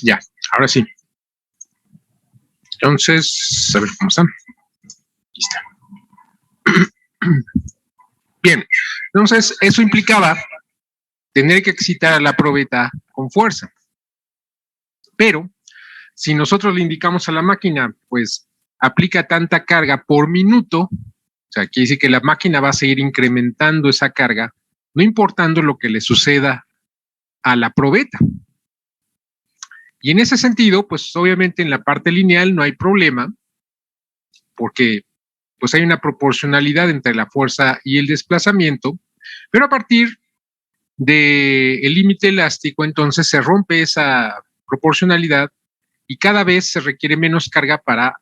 Ya, ahora sí. Entonces, a ver cómo están. Aquí está. Bien, entonces eso implicaba tener que excitar a la probeta con fuerza. Pero si nosotros le indicamos a la máquina, pues aplica tanta carga por minuto, o sea, quiere decir que la máquina va a seguir incrementando esa carga, no importando lo que le suceda a la probeta. Y en ese sentido, pues obviamente en la parte lineal no hay problema, porque pues hay una proporcionalidad entre la fuerza y el desplazamiento, pero a partir del límite elástico, entonces se rompe esa proporcionalidad y cada vez se requiere menos carga para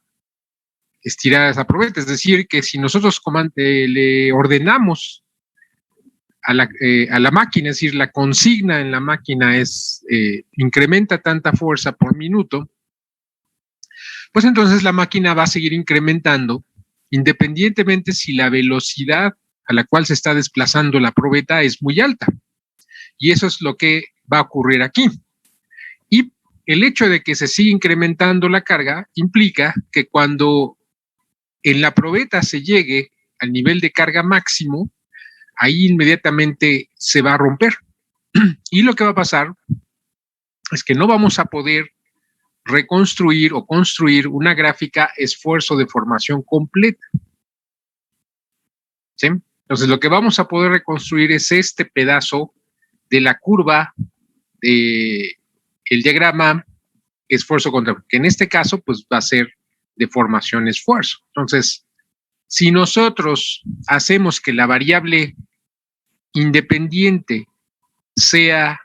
estirar esa probeta. Es decir, que si nosotros le ordenamos a la máquina, es decir, la consigna en la máquina es incrementa tanta fuerza por minuto, pues entonces la máquina va a seguir incrementando independientemente si la velocidad a la cual se está desplazando la probeta es muy alta. Y eso es lo que va a ocurrir aquí. Y el hecho de que se siga incrementando la carga implica que cuando en la probeta se llegue al nivel de carga máximo, ahí inmediatamente se va a romper. Y lo que va a pasar es que no vamos a poder reconstruir o construir una gráfica esfuerzo-deformación completa. ¿Sí? Entonces, lo que vamos a poder reconstruir es este pedazo de la curva del diagrama esfuerzo contra, que en este caso, pues va a ser deformación-esfuerzo. Entonces, si nosotros hacemos que la variable independiente sea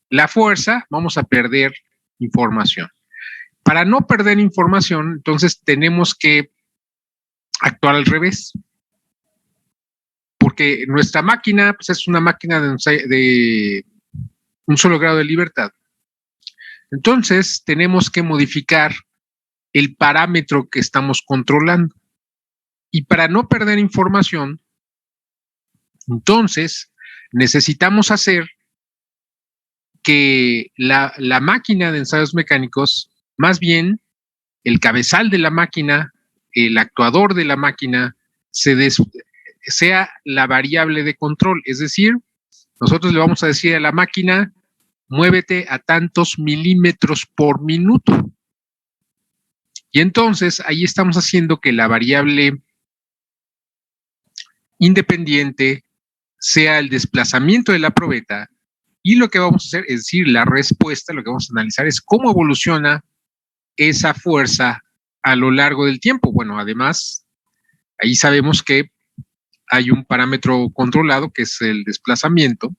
la fuerza, vamos a perder información. Para no perder información, entonces tenemos que actuar al revés. Porque nuestra máquina pues, es una máquina de un solo grado de libertad. Entonces, tenemos que modificar el parámetro que estamos controlando. Y para no perder información, entonces, necesitamos hacer que la máquina de ensayos mecánicos, más bien el cabezal de la máquina, el actuador de la máquina, sea la variable de control. Es decir, nosotros le vamos a decir a la máquina, muévete a tantos milímetros por minuto. Y entonces ahí estamos haciendo que la variable independiente sea el desplazamiento de la probeta y lo que vamos a hacer es decir, la respuesta, lo que vamos a analizar es cómo evoluciona esa fuerza a lo largo del tiempo. Bueno, además, ahí sabemos que hay un parámetro controlado que es el desplazamiento,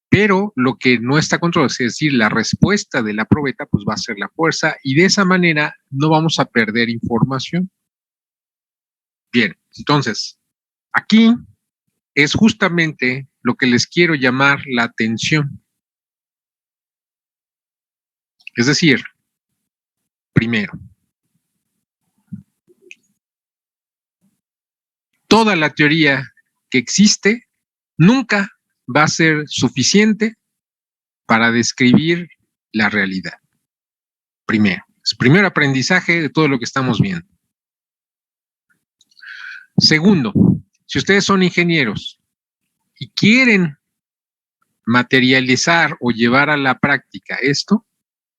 pero lo que no está controlado, es decir, la respuesta de la probeta, pues va a ser la fuerza y de esa manera no vamos a perder información. Bien, entonces, aquí es justamente lo que les quiero llamar la atención. Es decir, primero, toda la teoría que existe nunca va a ser suficiente para describir la realidad. Primero, es primer aprendizaje de todo lo que estamos viendo. Segundo, si ustedes son ingenieros y quieren materializar o llevar a la práctica esto,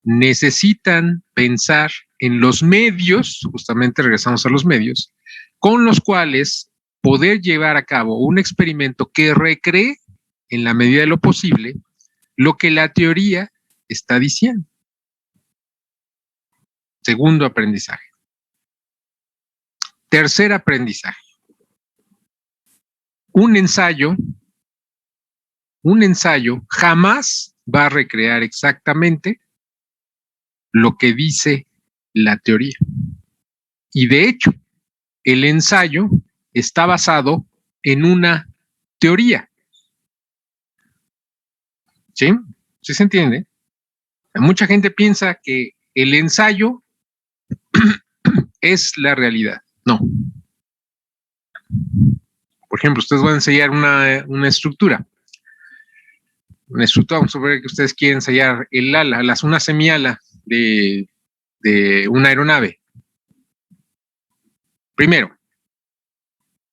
necesitan pensar en los medios, justamente regresamos a los medios, con los cuales poder llevar a cabo un experimento que recree en la medida de lo posible lo que la teoría está diciendo. Segundo aprendizaje. Tercer aprendizaje. Un ensayo jamás va a recrear exactamente lo que dice la teoría. Y de hecho, el ensayo está basado en una teoría. ¿Sí? ¿Sí se entiende? Mucha gente piensa que el ensayo es la realidad. No. Por ejemplo, ustedes van a ensayar una estructura. una estructura, vamos a ver que ustedes quieren ensayar el ala, una semiala de una aeronave. Primero,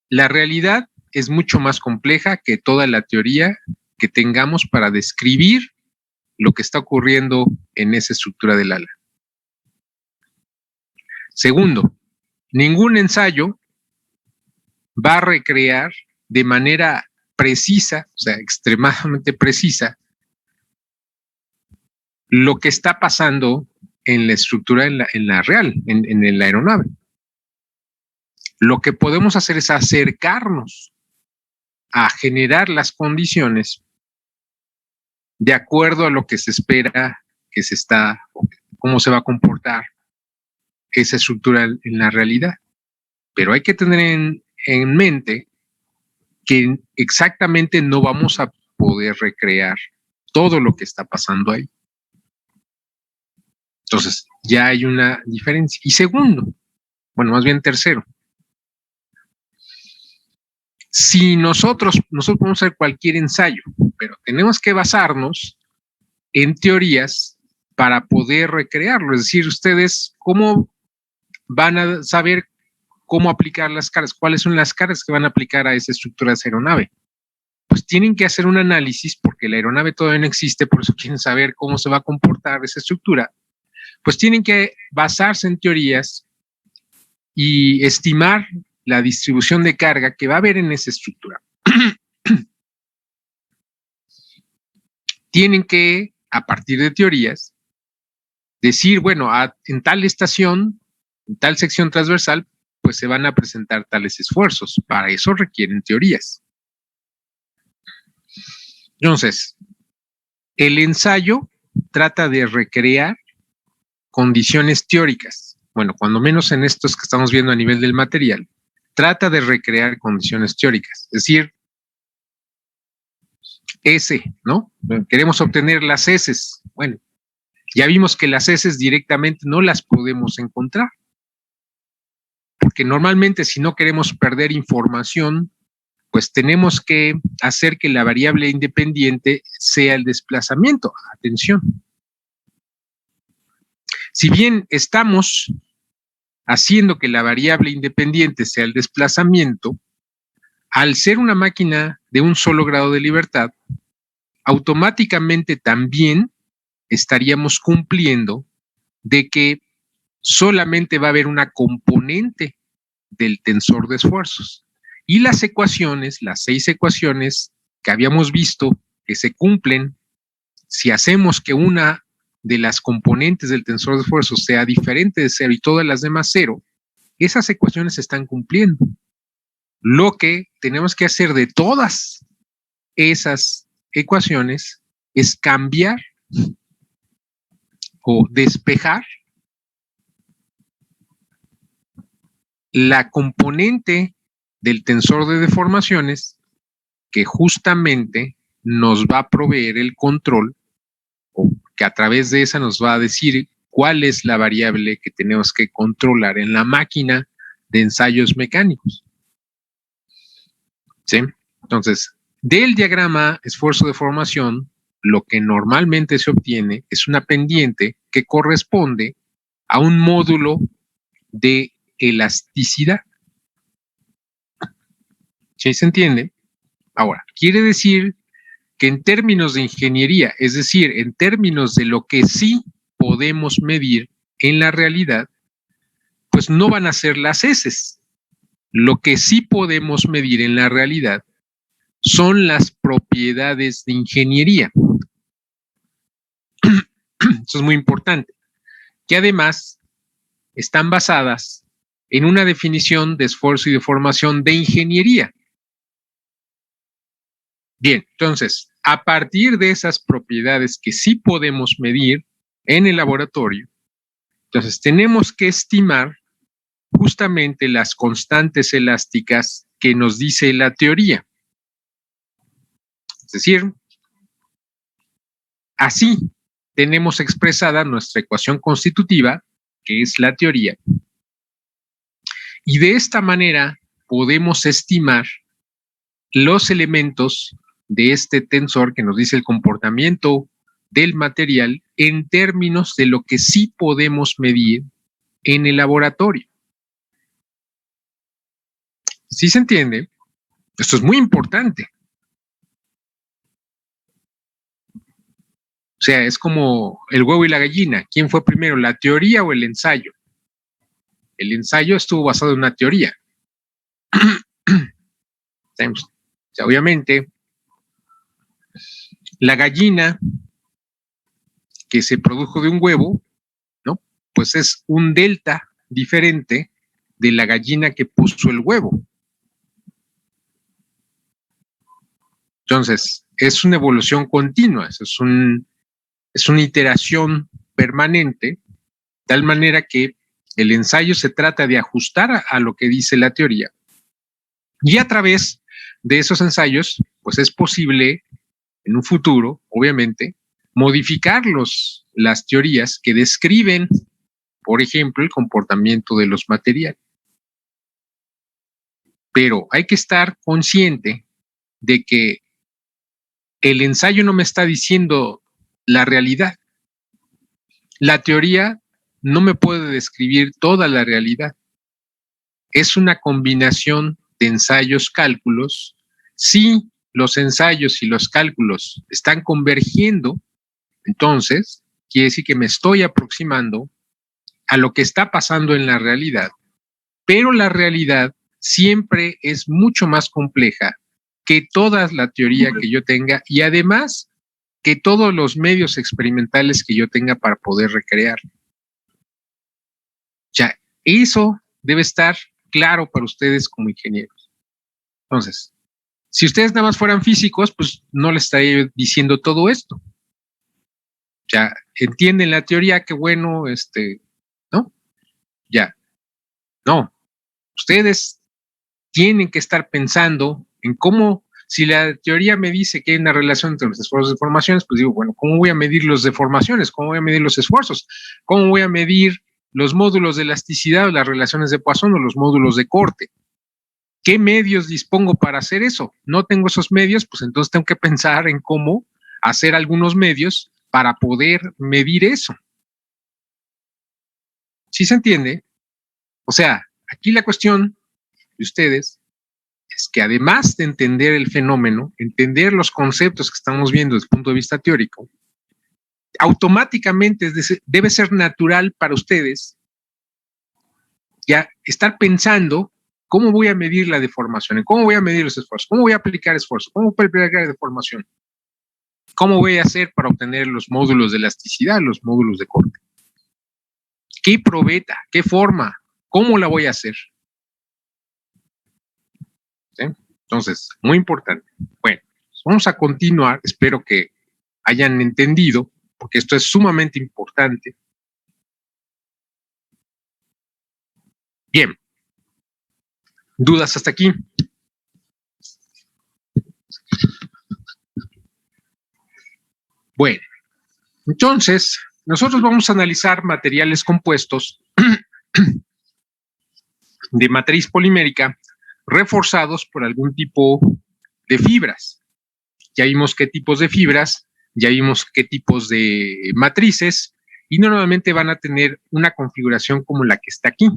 la realidad es mucho más compleja que toda la teoría que tengamos para describir lo que está ocurriendo en esa estructura del ala. Segundo, ningún ensayo va a recrear de manera precisa, o sea, extremadamente precisa, lo que está pasando en la estructura, en la real, en la aeronave. Lo que podemos hacer es acercarnos a generar las condiciones de acuerdo a lo que se espera cómo se va a comportar esa estructura en la realidad. Pero hay que tener en mente que exactamente no vamos a poder recrear todo lo que está pasando ahí. Entonces, ya hay una diferencia. Y segundo, bueno, más bien tercero, si nosotros podemos hacer cualquier ensayo, pero tenemos que basarnos en teorías para poder recrearlo. Es decir, ustedes, ¿cómo van a saber cómo aplicar las cargas? ¿Cuáles son las cargas que van a aplicar a esa estructura de esa aeronave? Pues tienen que hacer un análisis porque la aeronave todavía no existe, por eso quieren saber cómo se va a comportar esa estructura. Pues tienen que basarse en teorías y estimar la distribución de carga que va a haber en esa estructura. Tienen que, a partir de teorías, decir, bueno, en tal estación, en tal sección transversal, pues se van a presentar tales esfuerzos. Para eso requieren teorías. Entonces, el ensayo trata de recrear condiciones teóricas. Bueno, cuando menos en estos que estamos viendo a nivel del material, trata de recrear condiciones teóricas. Es decir, S, ¿no? Queremos obtener las S. Bueno, ya vimos que las S directamente no las podemos encontrar. Porque normalmente si no queremos perder información, pues tenemos que hacer que la variable independiente sea el desplazamiento. Atención. Si bien estamos haciendo que la variable independiente sea el desplazamiento, al ser una máquina de un solo grado de libertad, automáticamente también estaríamos cumpliendo de que solamente va a haber una componente del tensor de esfuerzos. Y las ecuaciones, las 6 ecuaciones que habíamos visto que se cumplen si hacemos que una de las componentes del tensor de esfuerzos sea diferente de 0 y todas las demás 0, esas ecuaciones se están cumpliendo. Lo que tenemos que hacer de todas esas ecuaciones es cambiar o despejar la componente del tensor de deformaciones que justamente nos va a proveer el control, o que a través de esa nos va a decir cuál es la variable que tenemos que controlar en la máquina de ensayos mecánicos. ¿Sí? Entonces, del diagrama esfuerzo-deformación, lo que normalmente se obtiene es una pendiente que corresponde a un módulo de elasticidad. ¿Sí se entiende? Ahora, quiere decir que en términos de ingeniería, es decir, en términos de lo que sí podemos medir en la realidad, pues no van a ser las S. Lo que sí podemos medir en la realidad son las propiedades de ingeniería. Eso es muy importante, que además están basadas en una definición de esfuerzo y deformación de ingeniería. Bien, entonces, a partir de esas propiedades que sí podemos medir en el laboratorio, entonces tenemos que estimar justamente las constantes elásticas que nos dice la teoría. Es decir, así tenemos expresada nuestra ecuación constitutiva, que es la teoría, y de esta manera podemos estimar los elementos de este tensor que nos dice el comportamiento del material en términos de lo que sí podemos medir en el laboratorio. ¿Sí se entiende? Esto es muy importante. O sea, es como el huevo y la gallina. ¿Quién fue primero, la teoría o el ensayo? El ensayo estuvo basado en una teoría. O sea, obviamente, la gallina que se produjo de un huevo, ¿no? Pues es un delta diferente de la gallina que puso el huevo. Entonces, es una evolución continua, es una iteración permanente, tal manera que el ensayo se trata de ajustar a lo que dice la teoría. Y a través de esos ensayos, pues es posible en un futuro, obviamente, modificar las teorías que describen, por ejemplo, el comportamiento de los materiales. Pero hay que estar consciente de que el ensayo no me está diciendo la realidad. La teoría no me puede describir toda la realidad. Es una combinación de ensayos, cálculos. Si los ensayos y los cálculos están convergiendo, entonces quiere decir que me estoy aproximando a lo que está pasando en la realidad. Pero la realidad siempre es mucho más compleja que toda la teoría que yo tenga y además que todos los medios experimentales que yo tenga para poder recrear. Ya, eso debe estar claro para ustedes como ingenieros. Entonces, si ustedes nada más fueran físicos, pues no les estaría diciendo todo esto. Ya, entienden la teoría, qué bueno, ¿no? Ya, no. Ustedes tienen que estar pensando en cómo, si la teoría me dice que hay una relación entre los esfuerzos y deformaciones, pues digo, bueno, ¿cómo voy a medir las deformaciones? ¿Cómo voy a medir los esfuerzos? ¿Cómo voy a medir los módulos de elasticidad o las relaciones de Poisson o los módulos de corte? ¿Qué medios dispongo para hacer eso? No tengo esos medios, pues entonces tengo que pensar en cómo hacer algunos medios para poder medir eso. ¿Sí se entiende? O sea, aquí la cuestión de ustedes es que además de entender el fenómeno, entender los conceptos que estamos viendo desde el punto de vista teórico, automáticamente debe ser natural para ustedes ya estar pensando cómo voy a medir la deformación, cómo voy a medir los esfuerzos, cómo voy a aplicar esfuerzo, cómo voy a aplicar deformación, cómo voy a hacer para obtener los módulos de elasticidad, los módulos de corte. ¿Qué probeta? ¿Qué forma? ¿Cómo la voy a hacer? ¿Sí? Entonces, muy importante. Bueno, vamos a continuar. Espero que hayan entendido, porque esto es sumamente importante. Bien. ¿Dudas hasta aquí? Bueno, entonces, nosotros vamos a analizar materiales compuestos de matriz polimérica reforzados por algún tipo de fibras. Ya vimos qué tipos de fibras, ya vimos qué tipos de matrices y normalmente van a tener una configuración como la que está aquí.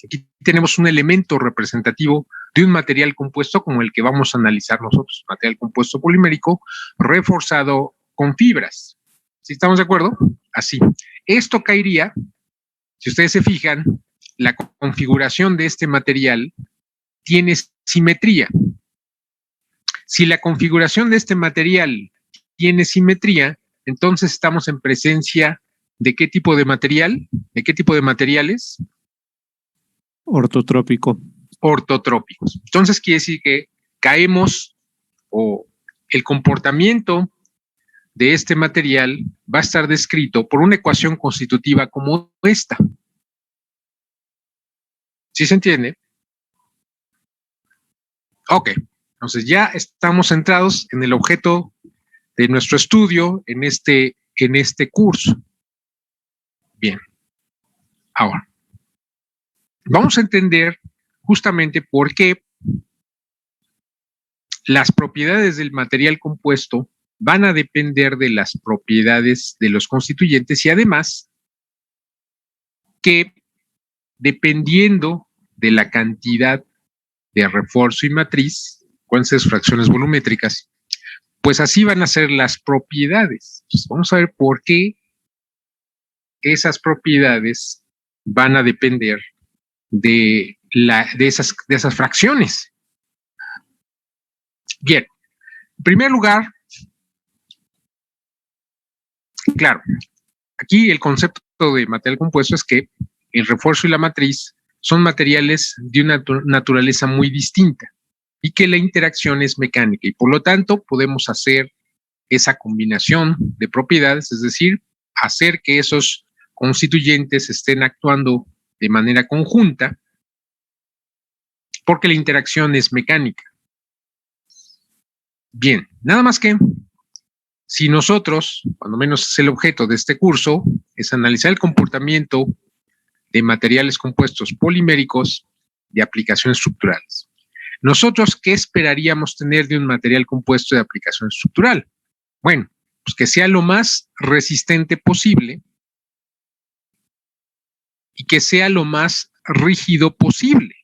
Aquí tenemos un elemento representativo de un material compuesto como el que vamos a analizar nosotros, material compuesto polimérico reforzado con fibras. ¿Sí estamos de acuerdo? Así. Esto caería, si ustedes se fijan, la configuración de este material tiene simetría. Si la configuración de este material tiene simetría, entonces estamos en presencia de qué tipo de material, de qué tipo de materiales. Ortotrópico. Ortotrópicos. Entonces quiere decir que caemos o el comportamiento de este material va a estar descrito por una ecuación constitutiva como esta. ¿Sí se entiende? Ok, entonces ya estamos centrados en el objeto de nuestro estudio en este curso. Bien, ahora vamos a entender justamente por qué las propiedades del material compuesto van a depender de las propiedades de los constituyentes y además que dependiendo de la cantidad de refuerzo y matriz, con esas fracciones volumétricas, pues así van a ser las propiedades. Entonces, vamos a ver por qué esas propiedades van a depender de esas fracciones. Bien, en primer lugar, claro, aquí el concepto de material compuesto es que el refuerzo y la matriz son materiales de una naturaleza muy distinta y que la interacción es mecánica y por lo tanto podemos hacer esa combinación de propiedades, es decir, hacer que esos constituyentes estén actuando de manera conjunta porque la interacción es mecánica. Bien, nada más que si nosotros, cuando menos es el objeto de este curso, es analizar el comportamiento de materiales compuestos poliméricos de aplicación estructurales. Nosotros, ¿qué esperaríamos tener de un material compuesto de aplicación estructural? Bueno, pues que sea lo más resistente posible y que sea lo más rígido posible.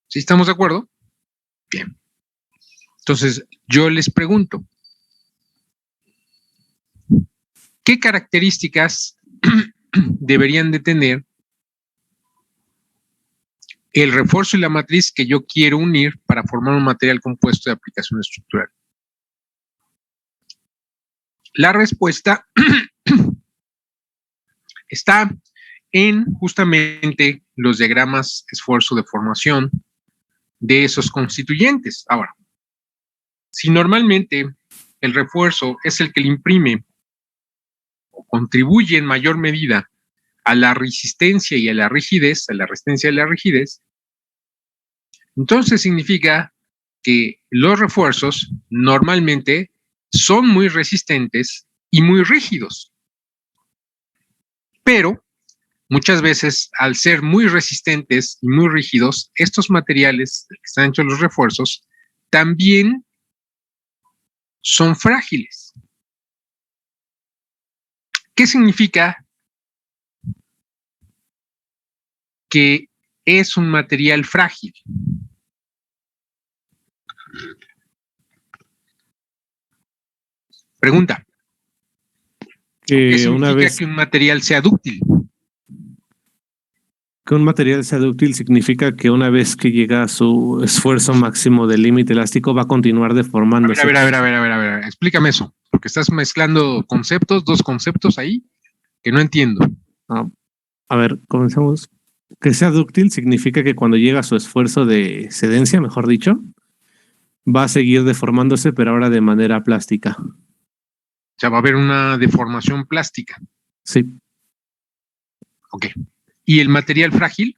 ¿Sí estamos de acuerdo? Bien. Entonces, yo les pregunto, ¿qué características deberían de tener el refuerzo y la matriz que yo quiero unir para formar un material compuesto de aplicación estructural? La respuesta está en justamente los diagramas esfuerzo de formación de esos constituyentes. Ahora, si normalmente el refuerzo es el que le imprime o contribuye en mayor medida a la resistencia y a la rigidez, entonces significa que los refuerzos normalmente son muy resistentes y muy rígidos. Pero muchas veces, al ser muy resistentes y muy rígidos, estos materiales que están hechos los refuerzos también son frágiles. ¿Qué significa que es un material frágil? Pregunta. ¿Qué significa que un material sea dúctil? Que un material sea dúctil significa que una vez que llega a su esfuerzo máximo del límite elástico va a continuar deformándose. A ver, explícame eso, porque estás mezclando conceptos, dos conceptos ahí que no entiendo. A ver, comencemos. Que sea dúctil significa que cuando llega a su esfuerzo de cedencia, mejor dicho, va a seguir deformándose, pero ahora de manera plástica. O sea, va a haber una deformación plástica. Sí. Ok. ¿Y el material frágil?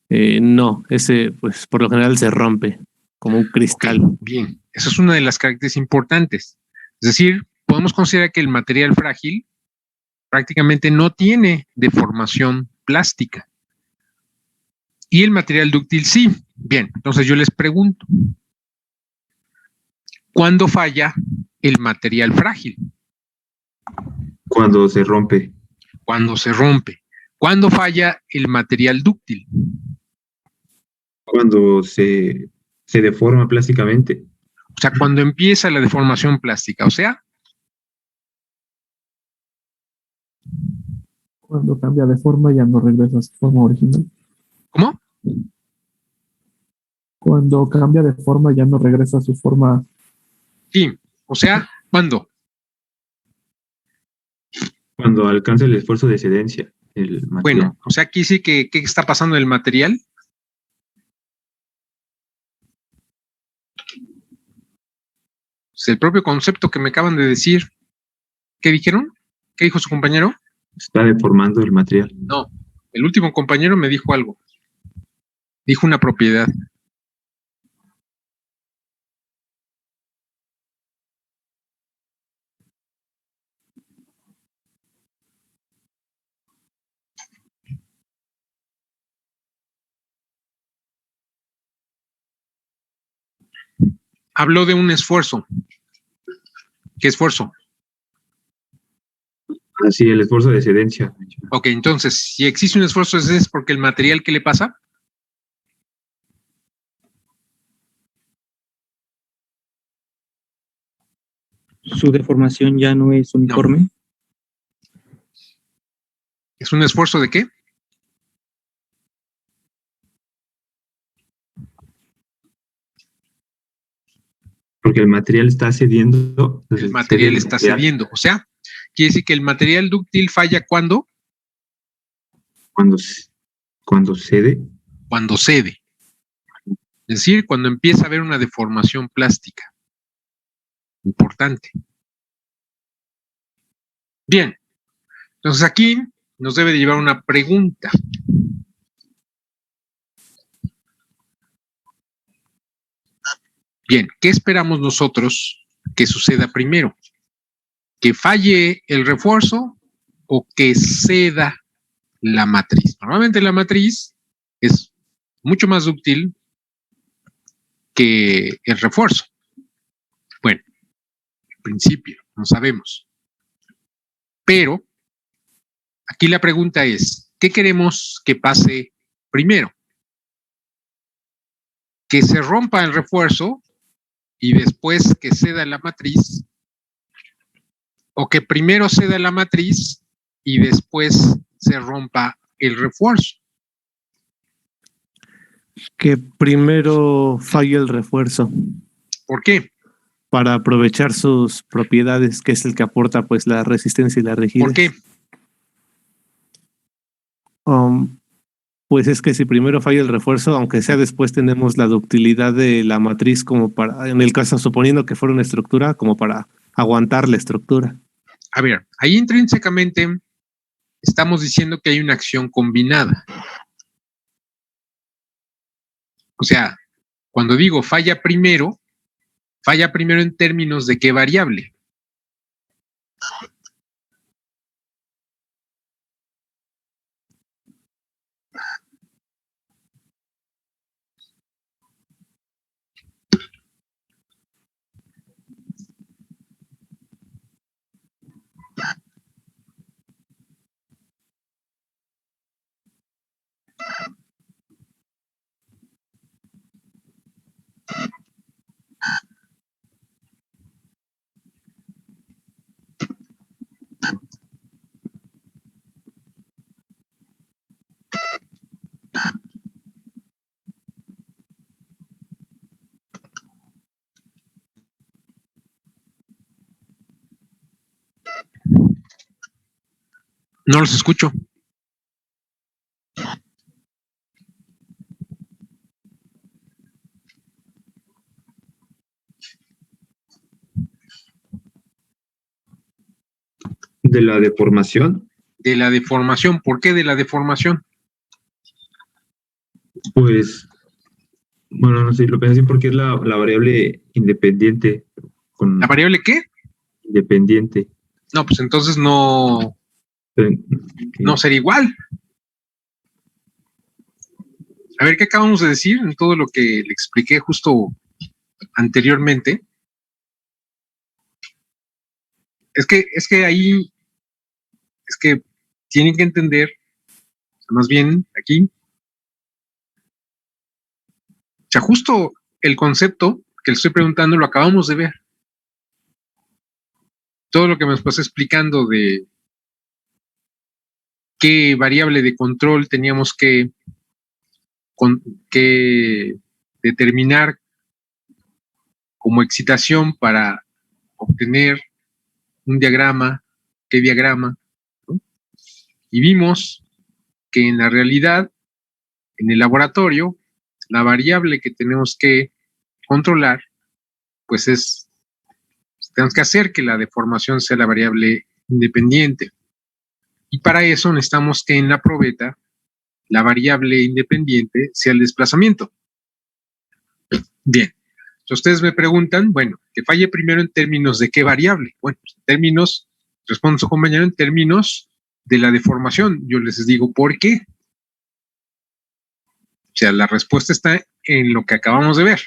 No, ese pues por lo general se rompe como un cristal. Okay, bien, esa es una de las características importantes. Es decir, podemos considerar que el material frágil prácticamente no tiene deformación plástica. Y el material dúctil sí. Bien, entonces yo les pregunto, ¿cuándo falla el material frágil? Cuando se rompe. Cuando se rompe. ¿Cuándo falla el material dúctil? Cuando se deforma plásticamente. O sea, cuando empieza la deformación plástica, o sea, cuando cambia de forma ya no regresa a su forma original. ¿cómo? Cuando cambia de forma ya no regresa a su forma. Sí, o sea, ¿cuándo? Cuando alcanza el esfuerzo de cedencia. El material. Bueno, o sea, aquí sí que ¿qué está pasando en el material? Es el propio concepto que me acaban de decir. ¿Qué dijeron? ¿Qué dijo su compañero? Está deformando el material. No, el último compañero me dijo algo. Dijo una propiedad. habló de un esfuerzo. ¿Qué esfuerzo? Así, el esfuerzo de excedencia. Ok, entonces, si existe un esfuerzo, es porque el material, ¿qué le pasa? Su deformación ya no es uniforme. ¿Es un esfuerzo de qué? Porque el material está cediendo. El material está cediendo. O sea, quiere decir que el material dúctil falla cuando Cuando cede. cuando cede. Es decir, cuando empieza a haber una deformación plástica. Importante. Bien. Entonces aquí nos debe de llevar una pregunta. Bien, ¿qué esperamos nosotros que suceda primero? ¿Que falle el refuerzo o que ceda la matriz? Normalmente la matriz es mucho más dúctil que el refuerzo. Bueno, en principio, no sabemos. Pero aquí la pregunta es, ¿qué queremos que pase primero? ¿Que se rompa el refuerzo y después que ceda la matriz? ¿O que primero ceda la matriz y después se rompa el refuerzo? Que primero falle el refuerzo ¿Por qué? para aprovechar sus propiedades, que es el que aporta pues la resistencia y la rigidez. ¿Por qué? Pues es que si primero falla el refuerzo, aunque sea después tenemos la ductilidad de la matriz como para, en el caso suponiendo que fuera una estructura, como para aguantar la estructura. A ver, ahí intrínsecamente estamos diciendo que hay una acción combinada. O sea, cuando digo falla primero en términos de qué variable. No los escucho. De la deformación, De la deformación. ¿Por qué de la deformación? pues, bueno, no sé, lo pensé así porque es la variable independiente. ¿La variable qué? Independiente. No, pues entonces no será igual. A ver, ¿qué acabamos de decir en todo lo que le expliqué justo anteriormente? Es que ahí, es que tienen que entender, más bien aquí, o sea, justo el concepto que le estoy preguntando lo acabamos de ver. Todo lo que me pasó explicando de qué variable de control teníamos que determinar como excitación para obtener un diagrama, qué diagrama, ¿no? Y vimos que en la realidad, en el laboratorio, la variable que tenemos que controlar, pues tenemos que hacer que la deformación sea la variable independiente. Y para eso necesitamos que en la probeta la variable independiente sea el desplazamiento. Bien. Si ustedes me preguntan, bueno, que falle primero en términos de qué variable. Bueno, pues en términos, respondo a su compañero, en términos de la deformación. Yo les digo, ¿por qué? O sea, la respuesta está en lo que acabamos de ver.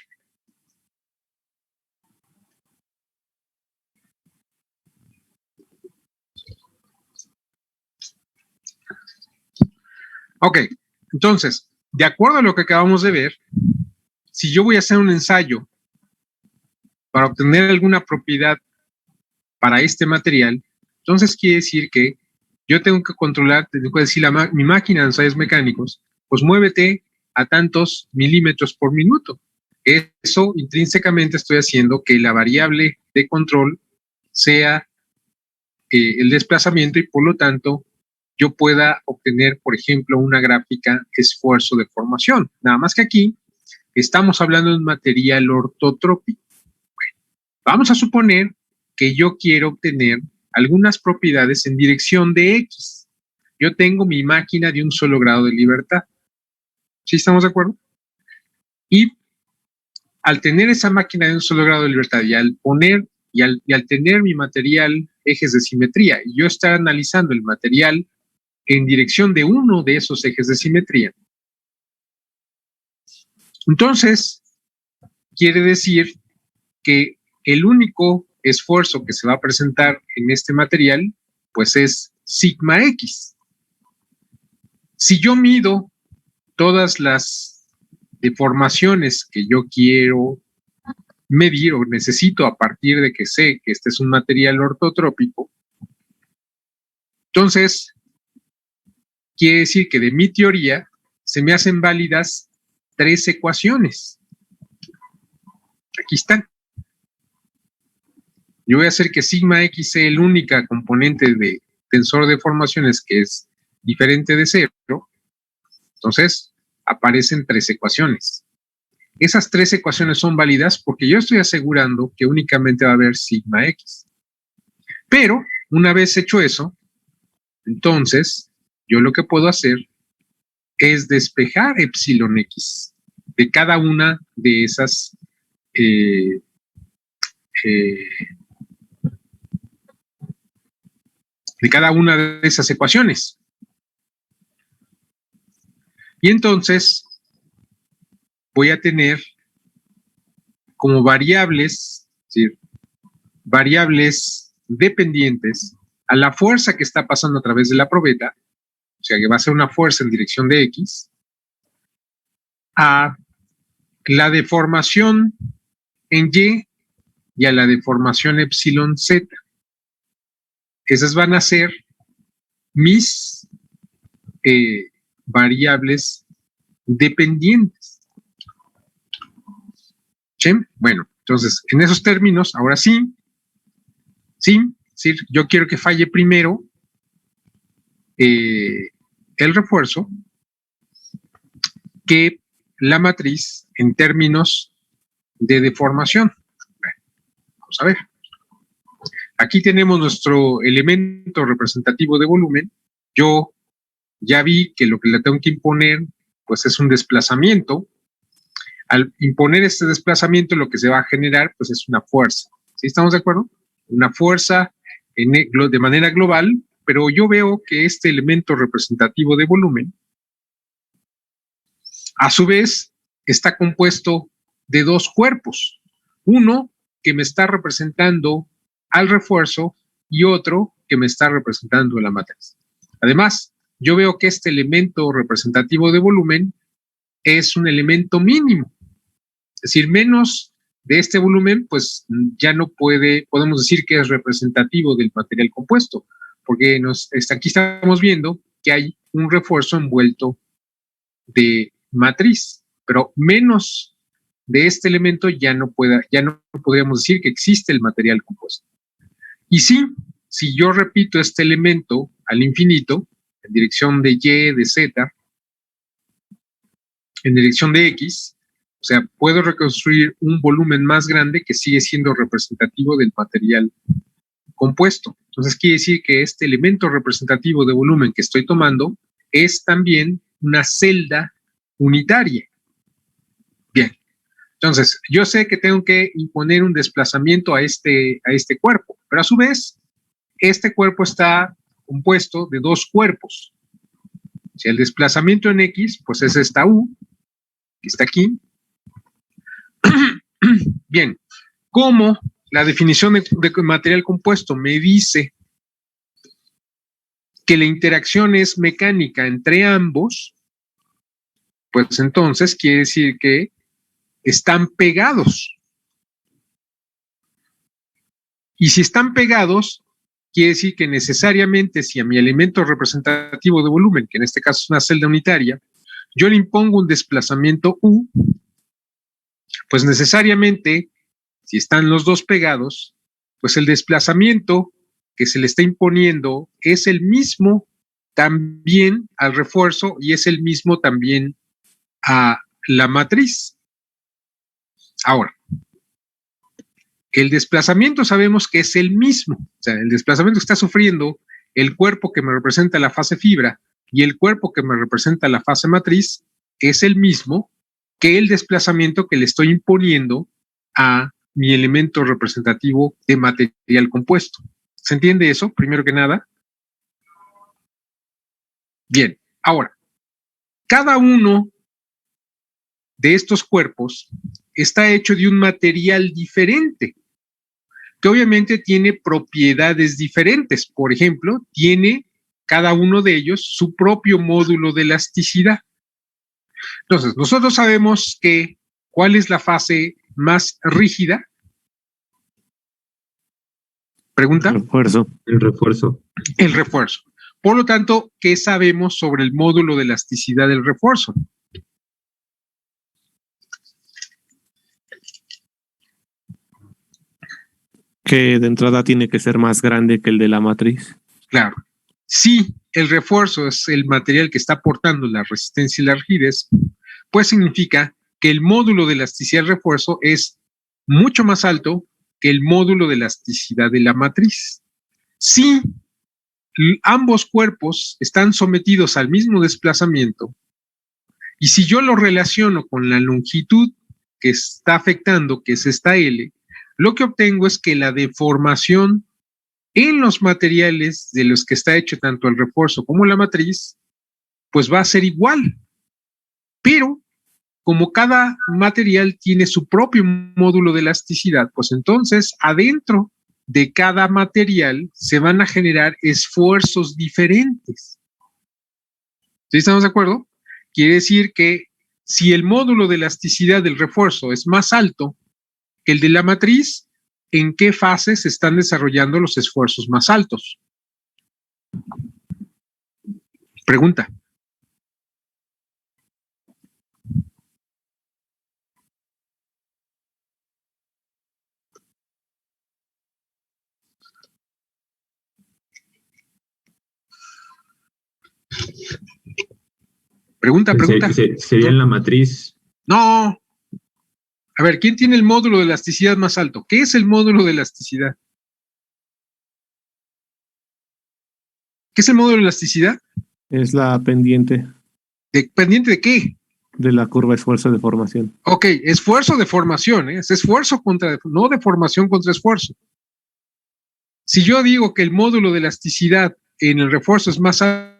Ok, entonces, de acuerdo a lo que acabamos de ver, si yo voy a hacer un ensayo para obtener alguna propiedad para este material, entonces quiere decir que yo tengo que controlar, tengo que decir mi máquina de ensayos mecánicos, pues muévete a tantos milímetros por minuto. Eso intrínsecamente estoy haciendo que la variable de control sea el desplazamiento y por lo tanto yo pueda obtener, por ejemplo, una gráfica esfuerzo de formación. Nada más que aquí estamos hablando de un material ortotrópico. Bueno, vamos a suponer que yo quiero obtener algunas propiedades en dirección de X. Yo tengo mi máquina de un solo grado de libertad. ¿Sí estamos de acuerdo? Y al tener esa máquina de un solo grado de libertad y al poner y al tener mi material ejes de simetría y yo estar analizando el material en dirección de uno de esos ejes de simetría, entonces quiere decir que el único esfuerzo que se va a presentar en este material pues es sigma X. Si yo mido todas las deformaciones que yo quiero medir o necesito a partir de que sé que este es un material ortotrópico, entonces quiere decir que de mi teoría se me hacen válidas 3 ecuaciones. Aquí están. Yo voy a hacer que sigma X sea el único componente de tensor de formaciones que es diferente de 0. Entonces, aparecen 3 ecuaciones. Esas 3 ecuaciones son válidas porque yo estoy asegurando que únicamente va a haber sigma X. Pero, una vez hecho eso, entonces, yo lo que puedo hacer es despejar epsilon X de cada una de esas ecuaciones. Y entonces voy a tener como variables, es decir, variables dependientes a la fuerza que está pasando a través de la probeta, o sea que va a ser una fuerza en dirección de X, a la deformación en y a la deformación epsilon Z. Esas van a ser mis variables dependientes. ¿Sí? Bueno, entonces, en esos términos, ahora sí, yo quiero que falle primero el refuerzo que la matriz en términos de deformación. Bueno, vamos a ver. Aquí tenemos nuestro elemento representativo de volumen. Yo ya vi que lo que le tengo que imponer pues es un desplazamiento. Al imponer este desplazamiento lo que se va a generar pues es una fuerza. ¿Sí estamos de acuerdo? Una fuerza de manera global, pero yo veo que este elemento representativo de volumen a su vez está compuesto de 2 cuerpos. Uno que me está representando al refuerzo y otro que me está representando la matriz. Además, yo veo que este elemento representativo de volumen es un elemento mínimo. Es decir, menos de este volumen, pues ya no podemos decir que es representativo del material compuesto, porque aquí estamos viendo que hay un refuerzo envuelto de matriz, pero menos de este elemento ya no podríamos decir que existe el material compuesto. Y sí, si yo repito este elemento al infinito, en dirección de Y, de Z, en dirección de X, o sea, puedo reconstruir un volumen más grande que sigue siendo representativo del material compuesto. Entonces quiere decir que este elemento representativo de volumen que estoy tomando es también una celda unitaria. Bien, entonces yo sé que tengo que imponer un desplazamiento a este cuerpo, pero a su vez, este cuerpo está compuesto de 2 cuerpos. Si el desplazamiento en X, pues es esta U, que está aquí. Bien, ¿cómo la definición de material compuesto me dice que la interacción es mecánica entre ambos, pues entonces quiere decir que están pegados. Y si están pegados, quiere decir que necesariamente si a mi elemento representativo de volumen, que en este caso es una celda unitaria, yo le impongo un desplazamiento U, pues necesariamente, si están los dos pegados, pues el desplazamiento que se le está imponiendo es el mismo también al refuerzo y es el mismo también a la matriz. Ahora, el desplazamiento sabemos que es el mismo, o sea, el desplazamiento que está sufriendo el cuerpo que me representa la fase fibra y el cuerpo que me representa la fase matriz es el mismo que el desplazamiento que le estoy imponiendo a mi elemento representativo de material compuesto. ¿Se entiende eso, primero que nada? Bien, ahora, cada uno de estos cuerpos está hecho de un material diferente, que obviamente tiene propiedades diferentes. Por ejemplo, tiene cada uno de ellos su propio módulo de elasticidad. Entonces, nosotros sabemos que ¿cuál es la fase más rígida? Pregunta. Refuerzo. El refuerzo. El refuerzo. Por lo tanto, ¿qué sabemos sobre el módulo de elasticidad del refuerzo? Que de entrada tiene que ser más grande que el de la matriz. Claro. Si el refuerzo es el material que está aportando la resistencia y la rigidez, pues significa que el módulo de elasticidad del refuerzo es mucho más alto que el módulo de elasticidad de la matriz. Si ambos cuerpos están sometidos al mismo desplazamiento, y si yo lo relaciono con la longitud que está afectando, que es esta L, lo que obtengo es que la deformación en los materiales de los que está hecho tanto el refuerzo como la matriz, pues va a ser igual. Pero como cada material tiene su propio módulo de elasticidad, pues entonces adentro de cada material se van a generar esfuerzos diferentes. ¿Sí estamos de acuerdo? Quiere decir que si el módulo de elasticidad del refuerzo es más alto que el de la matriz, ¿en qué fase se están desarrollando los esfuerzos más altos? Pregunta. Pregunta. Sería en la matriz. No. A ver, ¿quién tiene el módulo de elasticidad más alto? ¿Qué es el módulo de elasticidad? ¿Qué es el módulo de elasticidad? Es la pendiente ¿Pendiente de qué? de la curva esfuerzo de formación. Ok, esfuerzo de formación, ¿eh? Es esfuerzo contra, no deformación contra esfuerzo. Si yo digo que el módulo de elasticidad en el refuerzo es más alto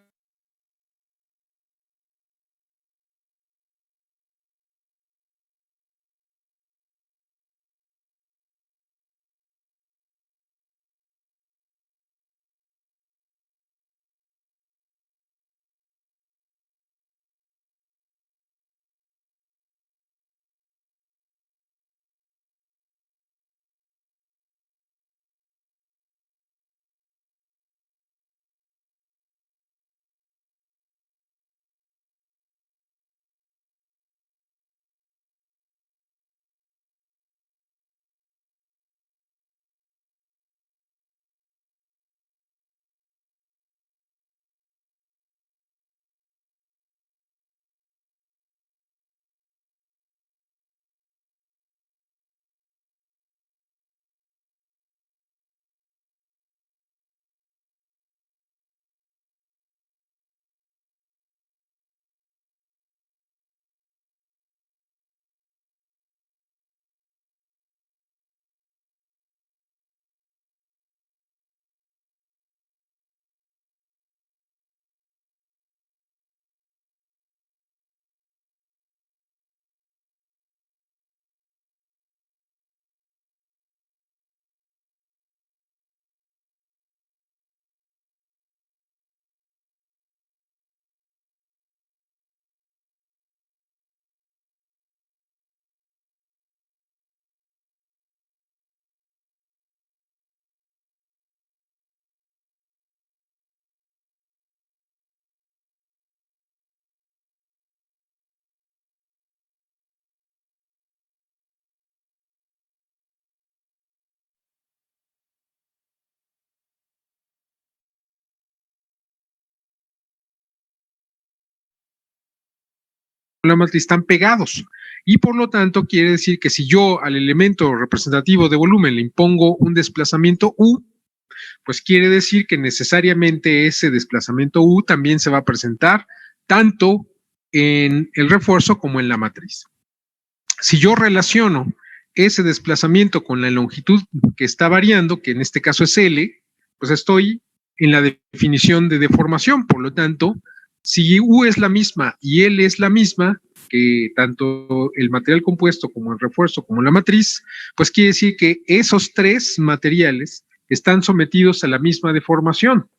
la matriz están pegados. Y por lo tanto quiere decir que si yo al elemento representativo de volumen le impongo un desplazamiento U, pues quiere decir que necesariamente ese desplazamiento U también se va a presentar tanto en el refuerzo como en la matriz. Si yo relaciono ese desplazamiento con la longitud que está variando, que en este caso es L, pues estoy en la definición de deformación. Por lo tanto, si U es la misma y L es la misma, que tanto el material compuesto como el refuerzo como la matriz, pues quiere decir que esos tres materiales están sometidos a la misma deformación.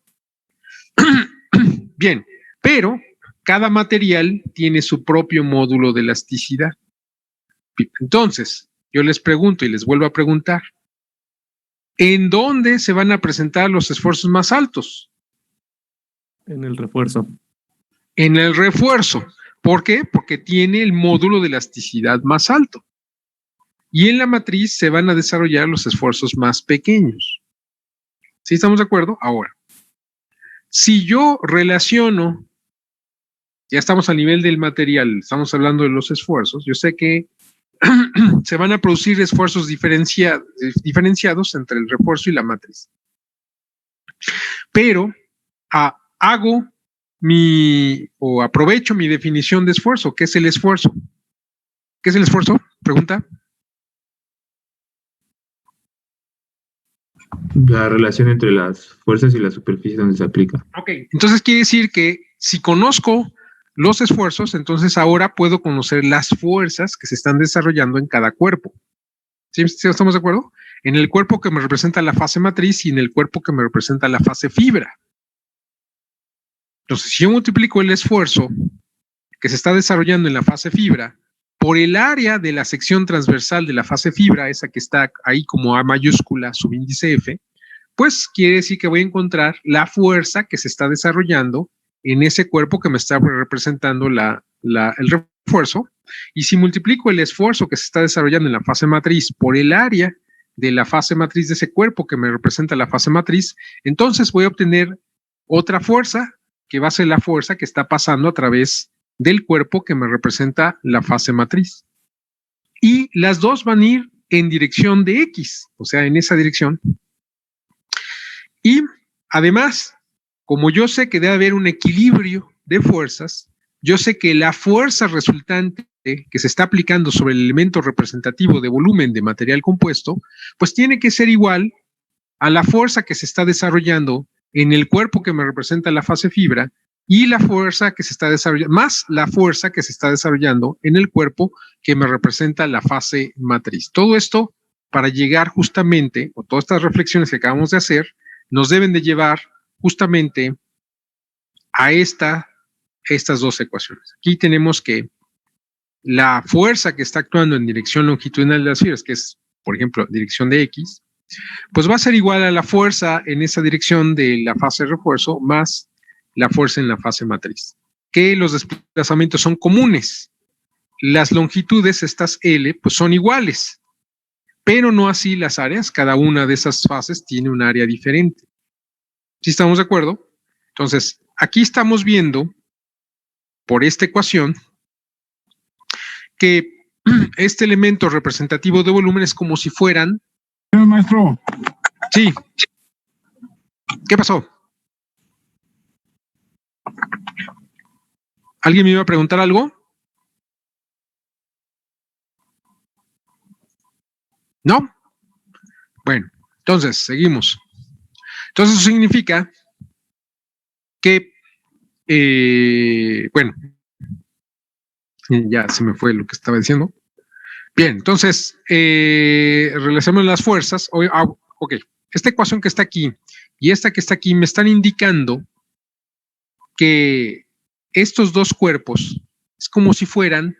Bien, pero cada material tiene su propio módulo de elasticidad. Entonces, yo les pregunto y les vuelvo a preguntar, ¿en dónde se van a presentar los esfuerzos más altos? En el refuerzo. En el refuerzo. ¿Por qué? Porque tiene el módulo de elasticidad más alto. Y en la matriz se van a desarrollar los esfuerzos más pequeños. ¿Sí estamos de acuerdo? Ahora, si yo relaciono, ya estamos a nivel del material, estamos hablando de los esfuerzos, yo sé que se van a producir esfuerzos diferenciados entre el refuerzo y la matriz. Pero aprovecho mi definición de esfuerzo. ¿Qué es el esfuerzo? ¿Qué es el esfuerzo? Pregunta. La relación entre las fuerzas y la superficie donde se aplica. Ok, entonces quiere decir que si conozco los esfuerzos, entonces ahora puedo conocer las fuerzas que se están desarrollando en cada cuerpo. ¿Sí estamos de acuerdo? En el cuerpo que me representa la fase matriz y en el cuerpo que me representa la fase fibra. Entonces, si yo multiplico el esfuerzo que se está desarrollando en la fase fibra por el área de la sección transversal de la fase fibra, esa que está ahí como A mayúscula, subíndice F, pues quiere decir que voy a encontrar la fuerza que se está desarrollando en ese cuerpo que me está representando el refuerzo. Y si multiplico el esfuerzo que se está desarrollando en la fase matriz por el área de la fase matriz de ese cuerpo que me representa la fase matriz, entonces voy a obtener otra fuerza que va a ser la fuerza que está pasando a través del cuerpo que me representa la fase matriz. Y las dos van a ir en dirección de X, o sea, en esa dirección. Y además, como yo sé que debe haber un equilibrio de fuerzas, yo sé que la fuerza resultante que se está aplicando sobre el elemento representativo de volumen de material compuesto, pues tiene que ser igual a la fuerza que se está desarrollando en el cuerpo que me representa la fase fibra y la fuerza que se está desarrollando, más la fuerza que se está desarrollando en el cuerpo que me representa la fase matriz. Todo esto para llegar justamente, o todas estas reflexiones que acabamos de hacer, nos deben de llevar justamente a estas dos ecuaciones. Aquí tenemos que la fuerza que está actuando en dirección longitudinal de las fibras, que es, por ejemplo, dirección de X, pues va a ser igual a la fuerza en esa dirección de la fase de refuerzo más la fuerza en la fase matriz. Que los desplazamientos son comunes. Las longitudes, estas L, pues son iguales, pero no así las áreas. Cada una de esas fases tiene un área diferente. ¿Sí estamos de acuerdo? Entonces, aquí estamos viendo, por esta ecuación, que este elemento representativo de volumen es como si fueran... Maestro. Sí. ¿Qué pasó? ¿Alguien me iba a preguntar algo? ¿No? Bueno, entonces, seguimos. Entonces, eso significa que, bueno, ya se me fue lo que estaba diciendo. Bien, entonces, relacionamos las fuerzas. Ok, esta ecuación que está aquí y esta que está aquí me están indicando que estos dos cuerpos es como si fueran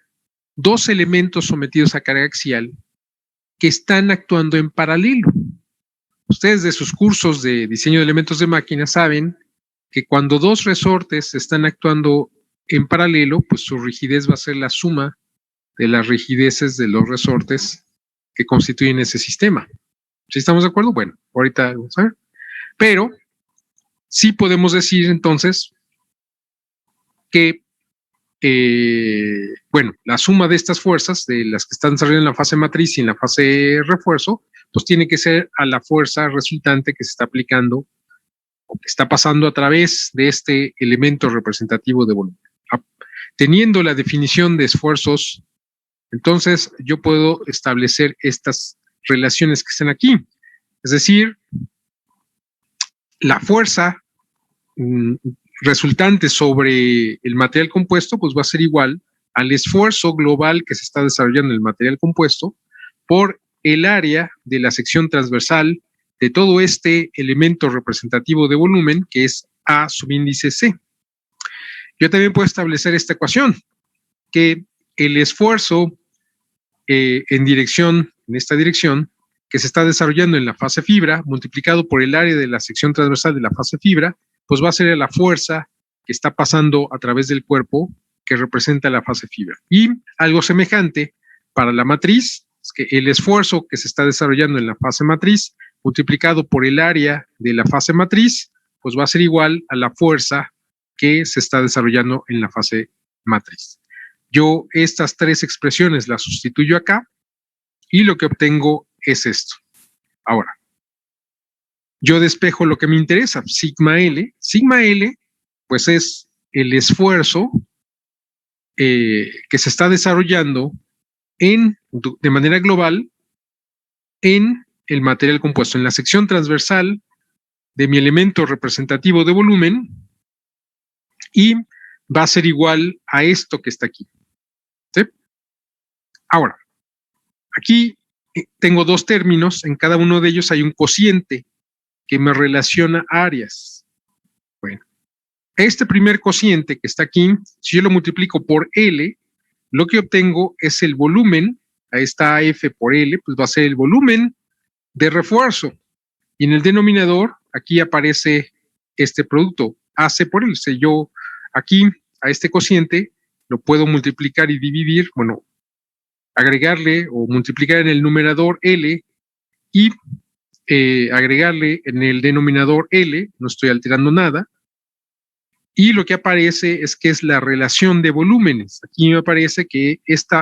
dos elementos sometidos a carga axial que están actuando en paralelo. Ustedes de sus cursos de diseño de elementos de máquina saben que cuando dos resortes están actuando en paralelo, pues su rigidez va a ser la suma de las rigideces de los resortes que constituyen ese sistema. ¿Sí estamos de acuerdo? Bueno, ahorita vamos a ver. Pero sí podemos decir entonces que bueno, la suma de estas fuerzas, de las que están desarrollando en la fase matriz y en la fase refuerzo, pues tiene que ser a la fuerza resultante que se está aplicando o que está pasando a través de este elemento representativo de volumen. Teniendo la definición de esfuerzos, entonces yo puedo establecer estas relaciones que están aquí. Es decir, la fuerza resultante sobre el material compuesto, pues va a ser igual al esfuerzo global que se está desarrollando en el material compuesto por el área de la sección transversal de todo este elemento representativo de volumen, que es A subíndice C. Yo también puedo establecer esta ecuación, que el esfuerzo en esta dirección, que se está desarrollando en la fase fibra, multiplicado por el área de la sección transversal de la fase fibra, pues va a ser la fuerza que está pasando a través del cuerpo que representa la fase fibra. Y algo semejante para la matriz, es que el esfuerzo que se está desarrollando en la fase matriz, multiplicado por el área de la fase matriz, pues va a ser igual a la fuerza que se está desarrollando en la fase matriz. Yo estas tres expresiones las sustituyo acá y lo que obtengo es esto. Ahora, yo despejo lo que me interesa, sigma L. Sigma L, pues es el esfuerzo que se está desarrollando de manera global en el material compuesto, en la sección transversal de mi elemento representativo de volumen, y va a ser igual a esto que está aquí. ¿Sí? Ahora, aquí tengo dos términos, en cada uno de ellos hay un cociente que me relaciona áreas. Bueno, este primer cociente que está aquí, si yo lo multiplico por L, lo que obtengo es el volumen, ahí está F por L, pues va a ser el volumen de refuerzo. Y en el denominador, aquí aparece este producto, AC por L. O sea, yo aquí, a este cociente, lo puedo multiplicar y dividir, bueno, agregarle o multiplicar en el numerador L y agregarle en el denominador L, no estoy alterando nada, y lo que aparece es que es la relación de volúmenes. Aquí me aparece que este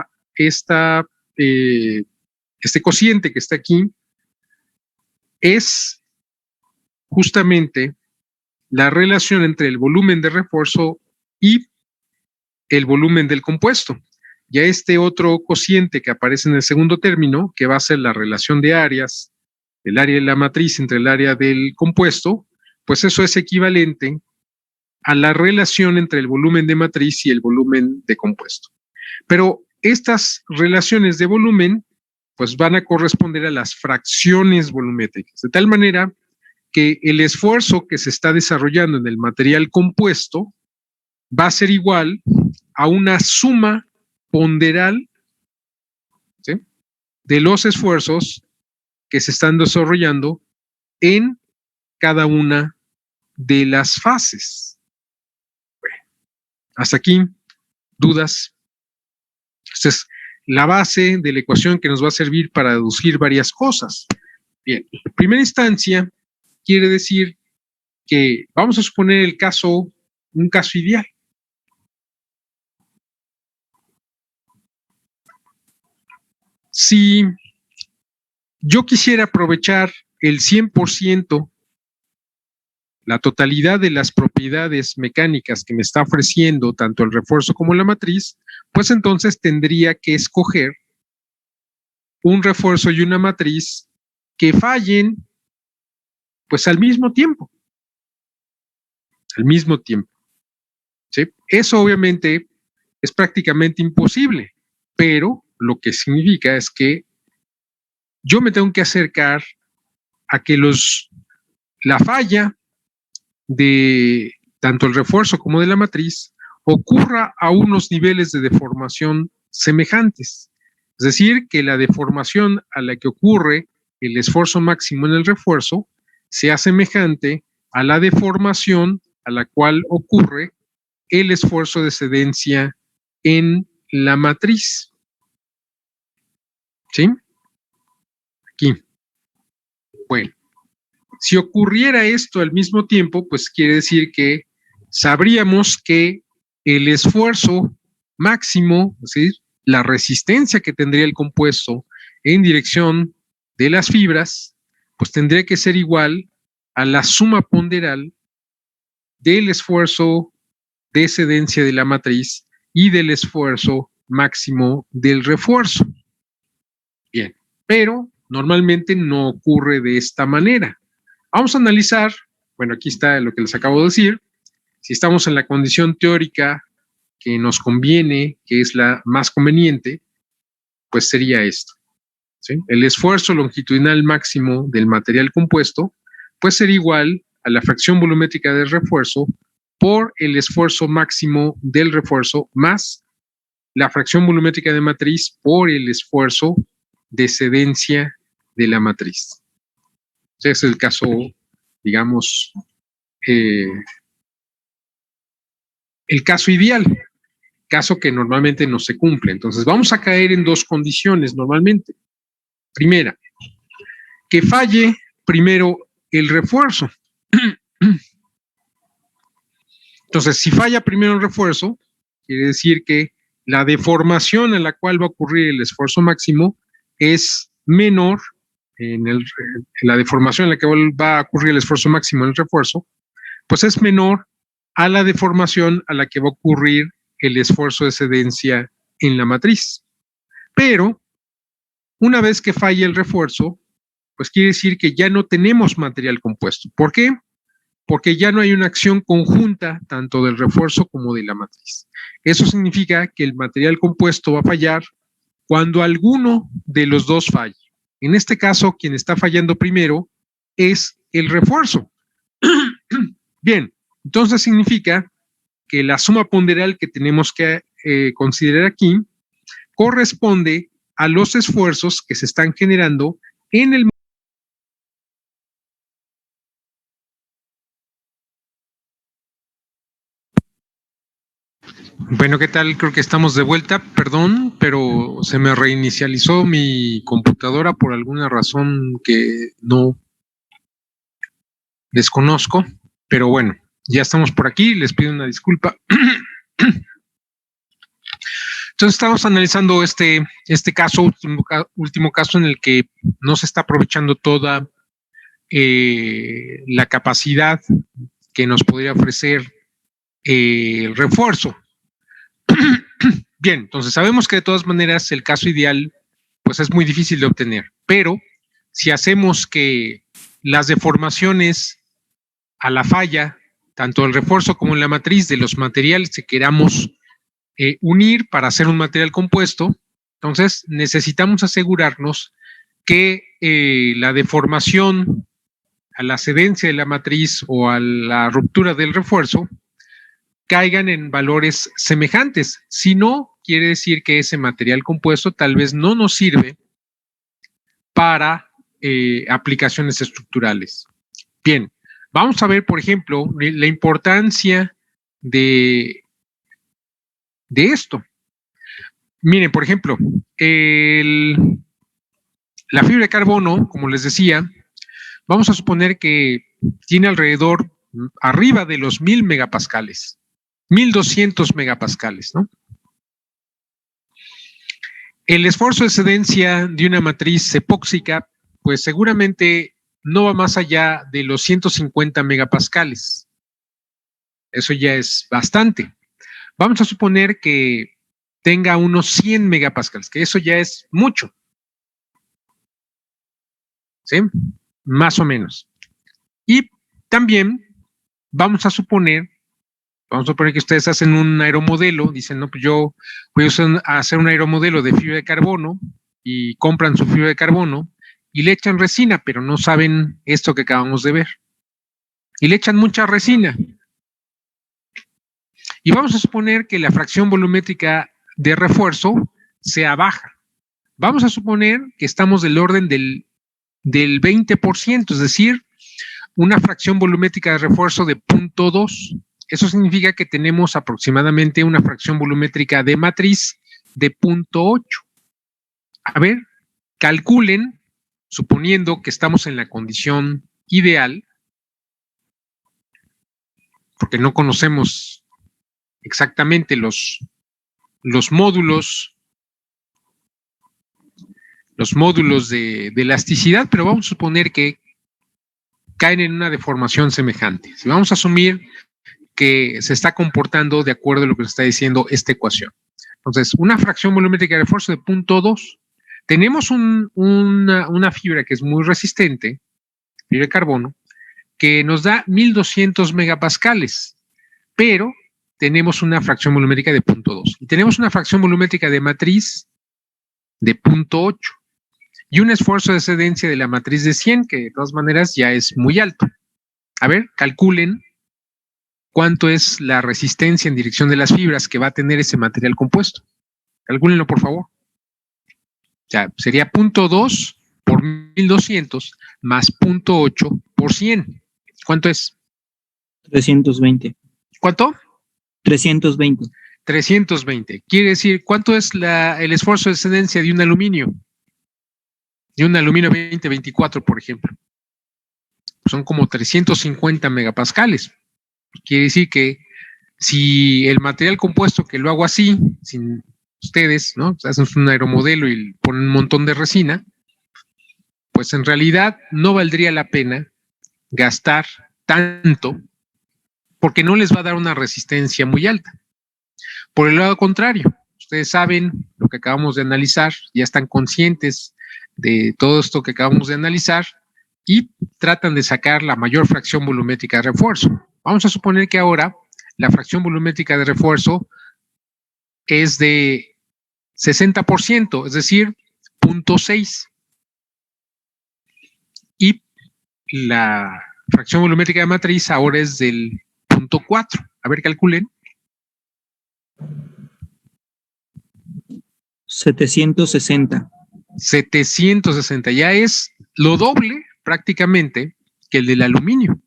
cociente que está aquí es justamente la relación entre el volumen de refuerzo y el volumen del compuesto. Y a este otro cociente que aparece en el segundo término, que va a ser la relación de áreas, el área de la matriz entre el área del compuesto, pues eso es equivalente a la relación entre el volumen de matriz y el volumen de compuesto. Pero estas relaciones de volumen pues van a corresponder a las fracciones volumétricas, de tal manera que el esfuerzo que se está desarrollando en el material compuesto va a ser igual a una suma ponderal, ¿sí?, de los esfuerzos que se están desarrollando en cada una de las fases. Bueno, hasta aquí, ¿dudas? Esta es la base de la ecuación que nos va a servir para deducir varias cosas. Bien, en primera instancia, quiere decir que vamos a suponer un caso ideal. Si yo quisiera aprovechar el 100%, la totalidad de las propiedades mecánicas que me está ofreciendo tanto el refuerzo como la matriz, pues entonces tendría que escoger un refuerzo y una matriz que fallen pues al mismo tiempo. ¿Sí? Eso obviamente es prácticamente imposible, pero lo que significa es que yo me tengo que acercar a que la falla de tanto el refuerzo como de la matriz ocurra a unos niveles de deformación semejantes. Es decir, que la deformación a la que ocurre el esfuerzo máximo en el refuerzo sea semejante a la deformación a la cual ocurre el esfuerzo de excedencia en la matriz. ¿Sí? Aquí. Bueno, si ocurriera esto al mismo tiempo, pues quiere decir que sabríamos que el esfuerzo máximo, es decir, la resistencia que tendría el compuesto en dirección de las fibras, pues tendría que ser igual a la suma ponderal del esfuerzo de excedencia de la matriz y del esfuerzo máximo del refuerzo. Bien, pero normalmente no ocurre de esta manera. Vamos a analizar, bueno, aquí está lo que les acabo de decir. Si estamos en la condición teórica que nos conviene, que es la más conveniente, pues sería esto, ¿sí? El esfuerzo longitudinal máximo del material compuesto puede ser igual a la fracción volumétrica del refuerzo por el esfuerzo máximo del refuerzo más la fracción volumétrica de matriz por el esfuerzo de excedencia de la matriz. Ese es el caso, digamos, el caso ideal, caso que normalmente no se cumple. Entonces vamos a caer en dos condiciones normalmente. Primera, que falle primero el refuerzo. Entonces, si falla primero el refuerzo, quiere decir que la deformación a la cual va a ocurrir el esfuerzo máximo es menor, la deformación en la que va a ocurrir el esfuerzo máximo en el refuerzo, pues es menor a la deformación a la que va a ocurrir el esfuerzo de excedencia en la matriz. Pero, una vez que falle el refuerzo, pues quiere decir que ya no tenemos material compuesto. ¿Por qué? Porque ya no hay una acción conjunta tanto del refuerzo como de la matriz. Eso significa que el material compuesto va a fallar cuando alguno de los dos falle. En este caso, quien está fallando primero es el refuerzo. Bien, entonces significa que la suma ponderal que tenemos que considerar aquí corresponde a los esfuerzos que se están generando en el Bueno, ¿qué tal? Creo que estamos de vuelta. Perdón, pero se me reinicializó mi computadora por alguna razón que no desconozco. Pero bueno, ya estamos por aquí. Les pido una disculpa. Entonces estamos analizando este caso, último caso en el que no se está aprovechando toda la capacidad que nos podría ofrecer el refuerzo. Bien, entonces sabemos que de todas maneras el caso ideal pues es muy difícil de obtener, pero si hacemos que las deformaciones a la falla, tanto el refuerzo como en la matriz de los materiales que queramos unir para hacer un material compuesto, entonces necesitamos asegurarnos que la deformación a la excedencia de la matriz o a la ruptura del refuerzo caigan en valores semejantes. Si no, quiere decir que ese material compuesto tal vez no nos sirve para aplicaciones estructurales. Bien, vamos a ver, por ejemplo, la importancia de esto. Miren, por ejemplo, la fibra de carbono, como les decía, vamos a suponer que tiene alrededor, arriba de los 1000 megapascales. 1200 megapascales, ¿no? El esfuerzo de excedencia de una matriz epóxica, pues seguramente no va más allá de los 150 megapascales. Eso ya es bastante. Vamos a suponer que tenga unos 100 megapascales, que eso ya es mucho. ¿Sí? Más o menos. Y también vamos a suponer que ustedes hacen un aeromodelo, dicen, no, pues yo voy a hacer un aeromodelo de fibra de carbono y compran su fibra de carbono y le echan resina, pero no saben esto que acabamos de ver. Y le echan mucha resina. Y vamos a suponer que la fracción volumétrica de refuerzo sea baja. Vamos a suponer que estamos del orden del 20%, es decir, una fracción volumétrica de refuerzo de 0.2. Eso significa que tenemos aproximadamente una fracción volumétrica de matriz de 0.8. A ver, calculen, suponiendo que estamos en la condición ideal, porque no conocemos exactamente los los módulos de elasticidad, pero vamos a suponer que caen en una deformación semejante. Si vamos a asumir que se está comportando de acuerdo a lo que nos está diciendo esta ecuación. Entonces, una fracción volumétrica de refuerzo de 0.2, tenemos una fibra que es muy resistente, fibra de carbono, que nos da 1200 megapascales, pero tenemos una fracción volumétrica de 0.2 y tenemos una fracción volumétrica de matriz de 0.8 y un esfuerzo de excedencia de la matriz de 100, que de todas maneras ya es muy alto. A ver, calculen cuánto es la resistencia en dirección de las fibras que va a tener ese material compuesto. Calcúlenlo, por favor. Ya, sería 0.2 por 1200 más 0.8 por 100. ¿Cuánto es? 320. ¿Cuánto? 320. 320. Quiere decir, ¿cuánto es el esfuerzo de excedencia de un aluminio? De un aluminio 2024, por ejemplo. Son como 350 megapascales. Quiere decir que si el material compuesto, que lo hago así, sin ustedes, ¿no? Hacen un aeromodelo y ponen un montón de resina, pues en realidad no valdría la pena gastar tanto porque no les va a dar una resistencia muy alta. Por el lado contrario, ustedes saben lo que acabamos de analizar, ya están conscientes de todo esto que acabamos de analizar y tratan de sacar la mayor fracción volumétrica de refuerzo. Vamos a suponer que ahora la fracción volumétrica de refuerzo es de 60%, es decir, 0.6. Y la fracción volumétrica de matriz ahora es del 0.4. A ver, calculen. 760. 760, ya es lo doble prácticamente que el del aluminio.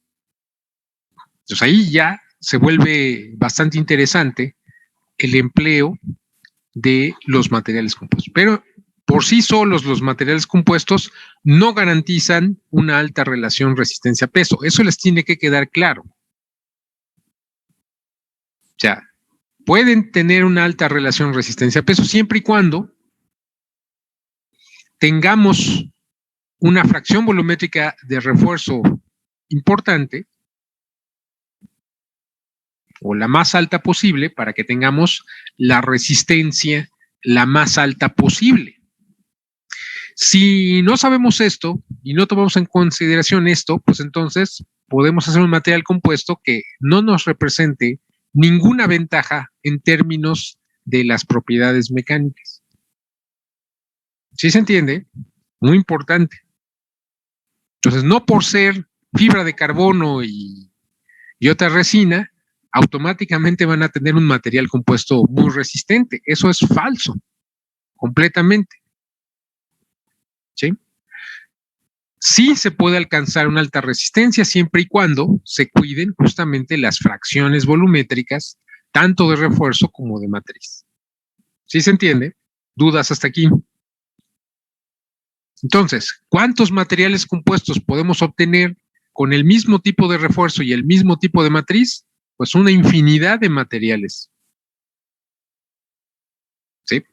Entonces ahí ya se vuelve bastante interesante el empleo de los materiales compuestos. Pero por sí solos los materiales compuestos no garantizan una alta relación resistencia-peso. Eso les tiene que quedar claro. O sea, pueden tener una alta relación resistencia-peso siempre y cuando tengamos una fracción volumétrica de refuerzo importante o la más alta posible para que tengamos la resistencia la más alta posible. Si no sabemos esto y no tomamos en consideración esto, pues entonces podemos hacer un material compuesto que no nos represente ninguna ventaja en términos de las propiedades mecánicas. ¿Sí se entiende? Muy importante. Entonces, no por ser fibra de carbono y otra resina, automáticamente van a tener un material compuesto muy resistente. Eso es falso, completamente. ¿Sí? Sí se puede alcanzar una alta resistencia siempre y cuando se cuiden justamente las fracciones volumétricas, tanto de refuerzo como de matriz. ¿Sí se entiende? ¿Dudas hasta aquí? Entonces, ¿cuántos materiales compuestos podemos obtener con el mismo tipo de refuerzo y el mismo tipo de matriz? Pues una infinidad de materiales. ¿Sí?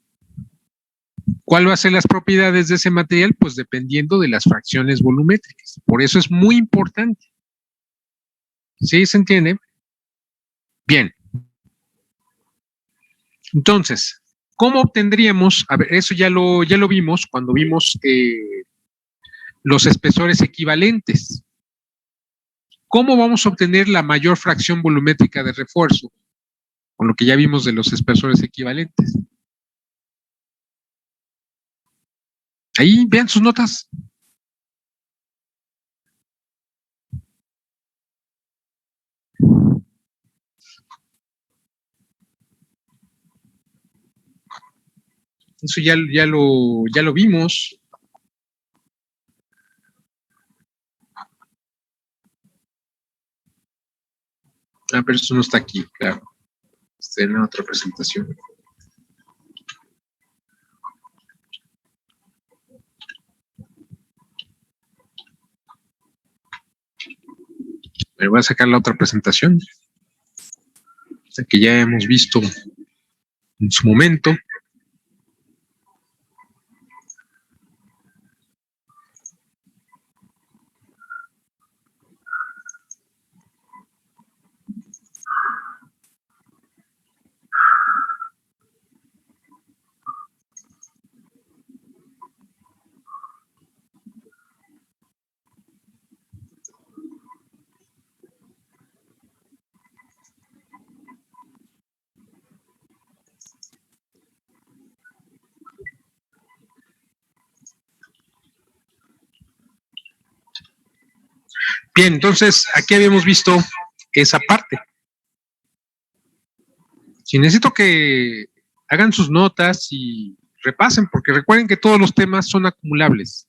¿Cuál va a ser las propiedades de ese material? Pues dependiendo de las fracciones volumétricas. Por eso es muy importante. ¿Sí se entiende? Bien. Entonces, ¿cómo obtendríamos? A ver, eso ya lo vimos cuando vimos los espesores equivalentes. ¿Cómo vamos a obtener la mayor fracción volumétrica de refuerzo? Con lo que ya vimos de los espesores equivalentes. Ahí vean sus notas. Eso ya lo vimos. Ah, pero eso no está aquí, claro. Está en la otra presentación. Me voy a sacar la otra presentación. O sea que ya hemos visto en su momento. Bien, entonces aquí habíamos visto esa parte. Si necesito que hagan sus notas y repasen, porque recuerden que todos los temas son acumulables.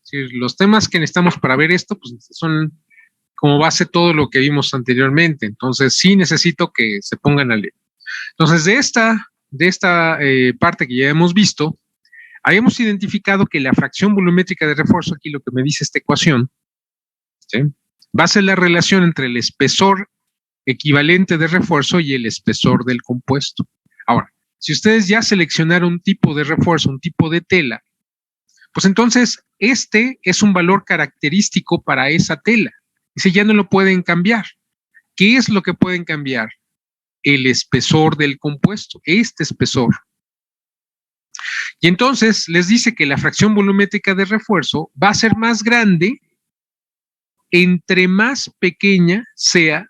Si los temas que necesitamos para ver esto, pues son como base todo lo que vimos anteriormente. Entonces sí necesito que se pongan a leer. Entonces de esta parte que ya hemos visto, habíamos identificado que la fracción volumétrica de refuerzo, aquí lo que me dice esta ecuación, ¿sí?, va a ser la relación entre el espesor equivalente de refuerzo y el espesor del compuesto. Ahora, si ustedes ya seleccionaron un tipo de refuerzo, un tipo de tela, pues entonces este es un valor característico para esa tela. Ese ya no lo pueden cambiar. ¿Qué es lo que pueden cambiar? El espesor del compuesto, este espesor. Y entonces les dice que la fracción volumétrica de refuerzo va a ser más grande entre más pequeño sea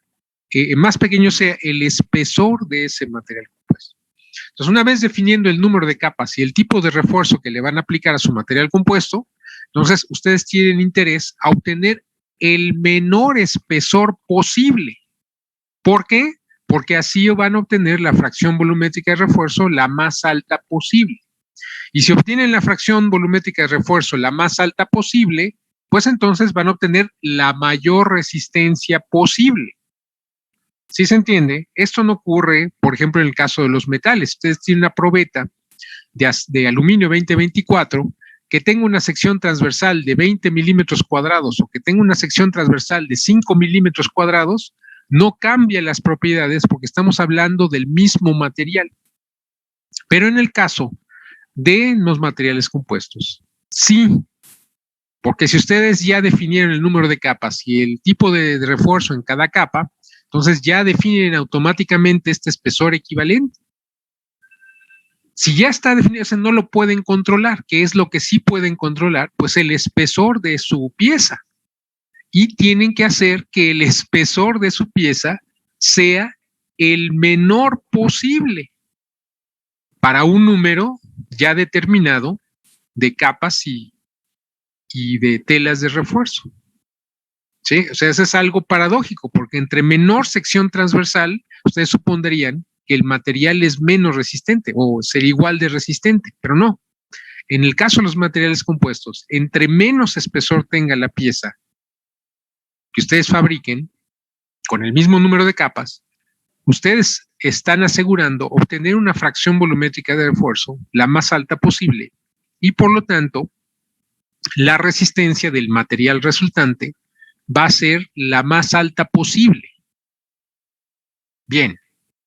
el espesor de ese material compuesto. Entonces, una vez definiendo el número de capas y el tipo de refuerzo que le van a aplicar a su material compuesto, entonces ustedes tienen interés a obtener el menor espesor posible. ¿Por qué? Porque así van a obtener la fracción volumétrica de refuerzo la más alta posible. Y si obtienen la fracción volumétrica de refuerzo la más alta posible, pues entonces van a obtener la mayor resistencia posible. ¿Sí se entiende? Esto no ocurre, por ejemplo, en el caso de los metales. Ustedes tienen una probeta de aluminio 2024 que tenga una sección transversal de 20 milímetros cuadrados o que tenga una sección transversal de 5 milímetros cuadrados, no cambia las propiedades porque estamos hablando del mismo material. Pero en el caso de los materiales compuestos, sí, porque si ustedes ya definieron el número de capas y el tipo de refuerzo en cada capa, entonces ya definen automáticamente este espesor equivalente. Si ya está definido, o sea, no lo pueden controlar. ¿Qué es lo que sí pueden controlar? Pues el espesor de su pieza. Y tienen que hacer que el espesor de su pieza sea el menor posible para un número ya determinado de capas y de telas de refuerzo. ¿Sí? O sea, eso es algo paradójico, porque entre menor sección transversal, ustedes supondrían que el material es menos resistente o sería igual de resistente, pero no. En el caso de los materiales compuestos, entre menos espesor tenga la pieza que ustedes fabriquen, con el mismo número de capas, ustedes están asegurando obtener una fracción volumétrica de refuerzo la más alta posible y por lo tanto, la resistencia del material resultante va a ser la más alta posible. Bien,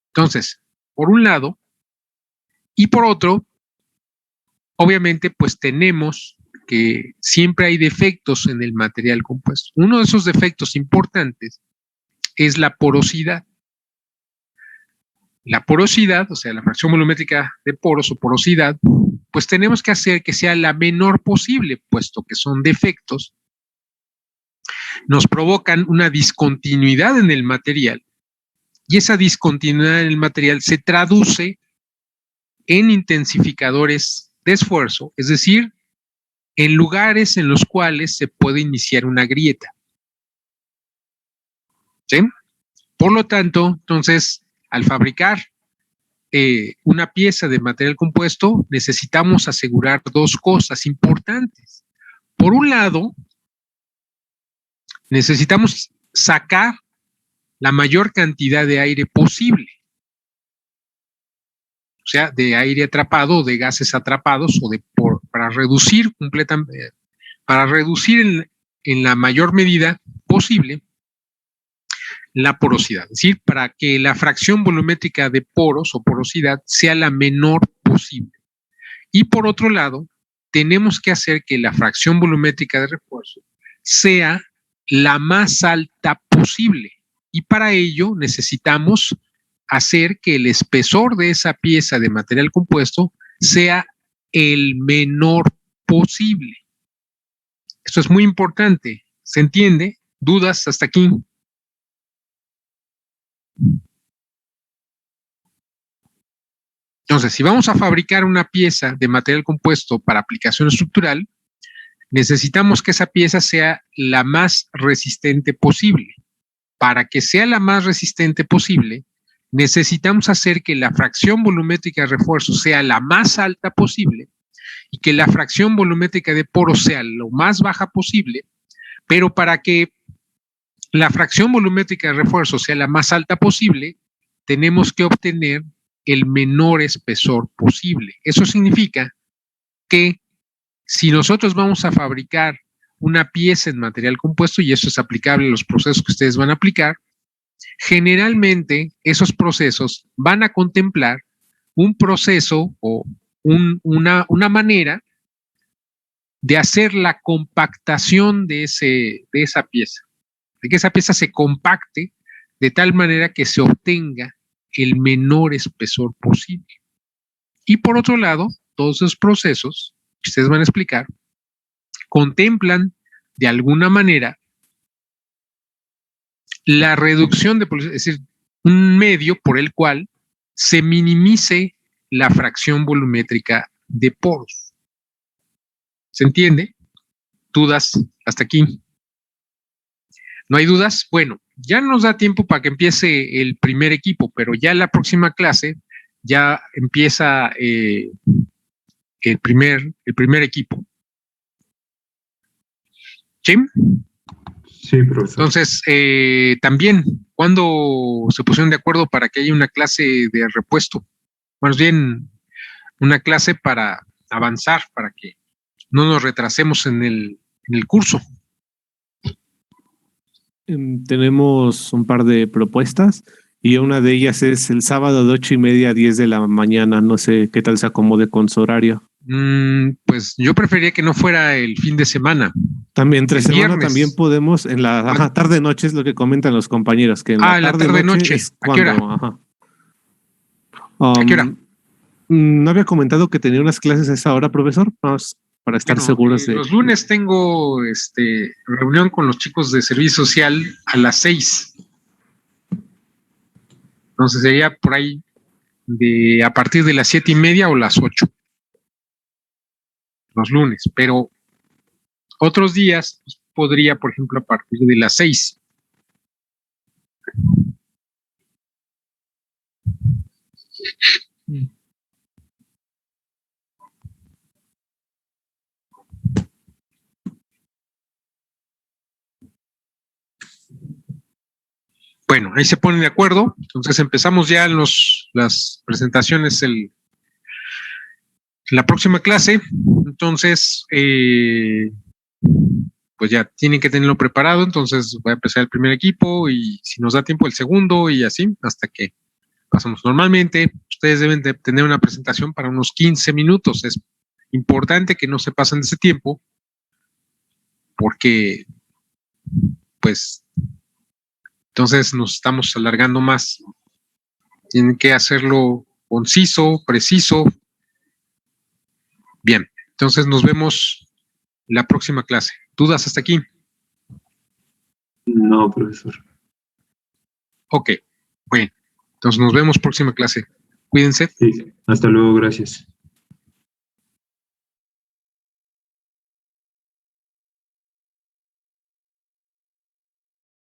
entonces, por un lado, y por otro, obviamente, pues tenemos que siempre hay defectos en el material compuesto. Uno de esos defectos importantes es la porosidad. La porosidad, o sea, la fracción volumétrica de poros o porosidad, pues tenemos que hacer que sea la menor posible, puesto que son defectos, nos provocan una discontinuidad en el material y esa discontinuidad en el material se traduce en intensificadores de esfuerzo, es decir, en lugares en los cuales se puede iniciar una grieta. ¿Sí? Por lo tanto, entonces, al fabricar una pieza de material compuesto, necesitamos asegurar dos cosas importantes. Por un lado, necesitamos sacar la mayor cantidad de aire posible. O sea, de aire atrapado o de gases atrapados o para reducir completamente, para reducir en la mayor medida posible la porosidad, es decir, para que la fracción volumétrica de poros o porosidad sea la menor posible. Y por otro lado, tenemos que hacer que la fracción volumétrica de refuerzo sea la más alta posible. Y para ello necesitamos hacer que el espesor de esa pieza de material compuesto sea el menor posible. Esto es muy importante. ¿Se entiende? ¿Dudas hasta aquí? Entonces, si vamos a fabricar una pieza de material compuesto para aplicación estructural, necesitamos que esa pieza sea la más resistente posible. Para que sea la más resistente posible, necesitamos hacer que la fracción volumétrica de refuerzo sea la más alta posible y que la fracción volumétrica de poro sea lo más baja posible, pero para que la fracción volumétrica de refuerzo sea la más alta posible, tenemos que obtener el menor espesor posible. Eso significa que si nosotros vamos a fabricar una pieza en material compuesto, y eso es aplicable a los procesos que ustedes van a aplicar, generalmente esos procesos van a contemplar un proceso o una manera de hacer la compactación de esa pieza, de que esa pieza se compacte de tal manera que se obtenga el menor espesor posible. Y por otro lado, todos esos procesos que ustedes van a explicar contemplan de alguna manera la reducción de porosidad, es decir, un medio por el cual se minimice la fracción volumétrica de poros. ¿Se entiende? ¿Dudas hasta aquí? ¿No hay dudas? Bueno, ya no nos da tiempo para que empiece el primer equipo, pero ya en la próxima clase ya empieza el primer equipo. ¿Sí? Sí, profesor. Entonces, también, ¿cuándo se pusieron de acuerdo para que haya una clase de repuesto? Más bien, una clase para avanzar, para que no nos retrasemos en el curso. Tenemos un par de propuestas y una de ellas es el sábado de 8:30 a 10 de la mañana. No sé qué tal se acomode con su horario. Pues yo preferiría que no fuera el fin de semana. También entre El semana viernes. también podemos en la tarde-noche, es lo que comentan los compañeros, que en la tarde-noche es ¿A qué hora? cuando... Ajá. ¿A qué hora? ¿No había comentado que tenía unas clases a esa hora, profesor? Vamos, para estar Bueno, seguros de... los lunes tengo reunión con los chicos de servicio social a las 6. Entonces sería por ahí a partir de las 7:30 o las 8. Los lunes, pero otros días pues, podría, por ejemplo, a partir de las 6. Bueno, ahí se ponen de acuerdo. Entonces empezamos ya las presentaciones la próxima clase. Entonces, pues ya tienen que tenerlo preparado. Entonces voy a empezar el primer equipo y si nos da tiempo el segundo y así hasta que pasamos. Normalmente ustedes deben de tener una presentación para unos 15 minutos. Es importante que no se pasen de ese tiempo porque, pues, entonces nos estamos alargando más. Tienen que hacerlo conciso, preciso. Bien, entonces nos vemos la próxima clase. ¿Dudas hasta aquí? No, profesor. Ok, bueno, entonces nos vemos próxima clase. Cuídense. Sí. Hasta luego, gracias.